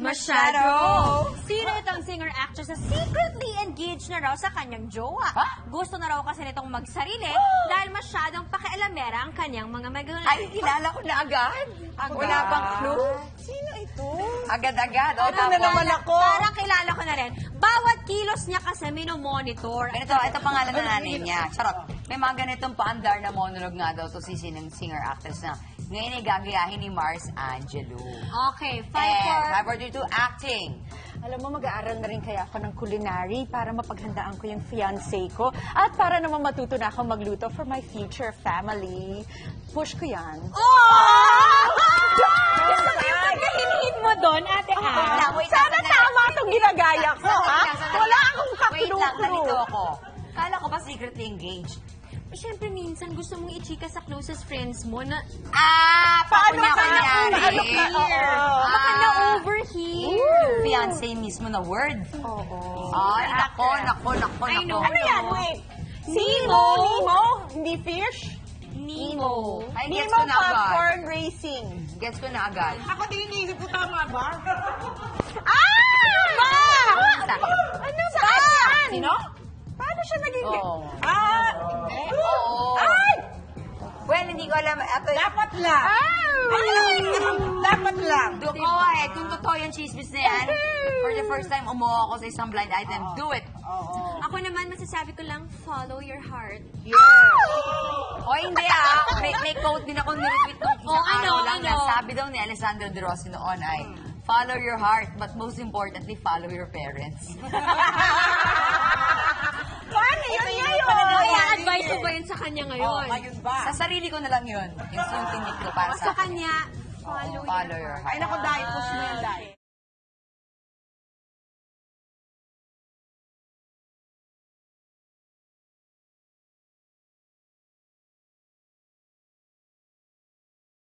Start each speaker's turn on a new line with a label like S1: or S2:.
S1: Masyado! Sino itong singer-actress na secretly engaged na raw sa kanyang jowa? Gusto na raw kasi nitong magsarili dahil masyadong pakialamera ang kanyang mga magulang.
S2: Ay, kilala ko na agad. Wala pang clue.
S3: Sino ito?
S2: Agad-agad.
S3: Ito na naman ako.
S1: Parang kilala ko na rin. Bawat kilos niya kasi minomonitor.
S2: Ito pangalan na nanay niya. Charot. May mga ganitong paandar na monologue nga daw to si singer-actress na ngayon ay gagayahin ni Mars Angelo.
S1: Okay,
S2: And 542 acting.
S3: Alam mo, mag-aaral na rin kaya ako ng culinary para mapaghandaan ko yung fiancé ko at para naman matuto na ako magluto for my future family. Push ko yan.
S1: Hinihit mo doon, Ate Ann.
S2: Wait
S3: Sana
S2: lang,
S3: tama itong ginagaya ko, ha? Wala akong
S2: Wait lang,
S3: kakluto.
S2: nalito ako. Kala ko ba secretly engaged?
S1: Siyempre, minsan gusto mong i-chika sa closest friends mo na
S3: Paano
S2: Pakunya
S3: ka
S2: kunyari.
S1: baka na-overhear.
S2: Fiancé mismo na word.
S3: Oo.
S2: Ay, nako.
S1: I know.
S3: Ano yan? Wait.
S1: Nemo.
S3: Nemo? Hindi fish?
S1: Nemo.
S2: Ay, gets
S3: Nemo
S2: ko na agad.
S3: popcorn racing.
S2: Gets ko na agad.
S3: Ako din iniisip ko tama ba?
S2: Ano
S3: sa kanya? Sino? Paano siya naging...
S2: Oo. Oo.
S3: Ay!
S2: Well, hindi ko alam.
S3: Dapat lang. Dapat lang.
S2: Go ahead. Kung totoo yung chismis na yan, for the first time, umuha ako sa isang blind item. Do it.
S1: Ako naman, masasabi ko lang, follow your heart.
S2: O hindi may quote din ako niretweet nung isang araw lang na sabi daw ni Alessandro De Rossi noon ay, follow your heart, but most importantly, follow your parents.
S3: Paano yun ngayon?
S1: Kaya advice mo ba yun sa kanya ngayon?
S3: Ngayon ba?
S2: Sa sarili ko na lang yun. Yung tinit ko para
S1: Sa
S2: sa akin.
S1: kanya, follow
S2: Follow
S1: your
S2: your
S1: heart.
S2: heart.
S3: Ay, naku, dahil push mo yan, dahil.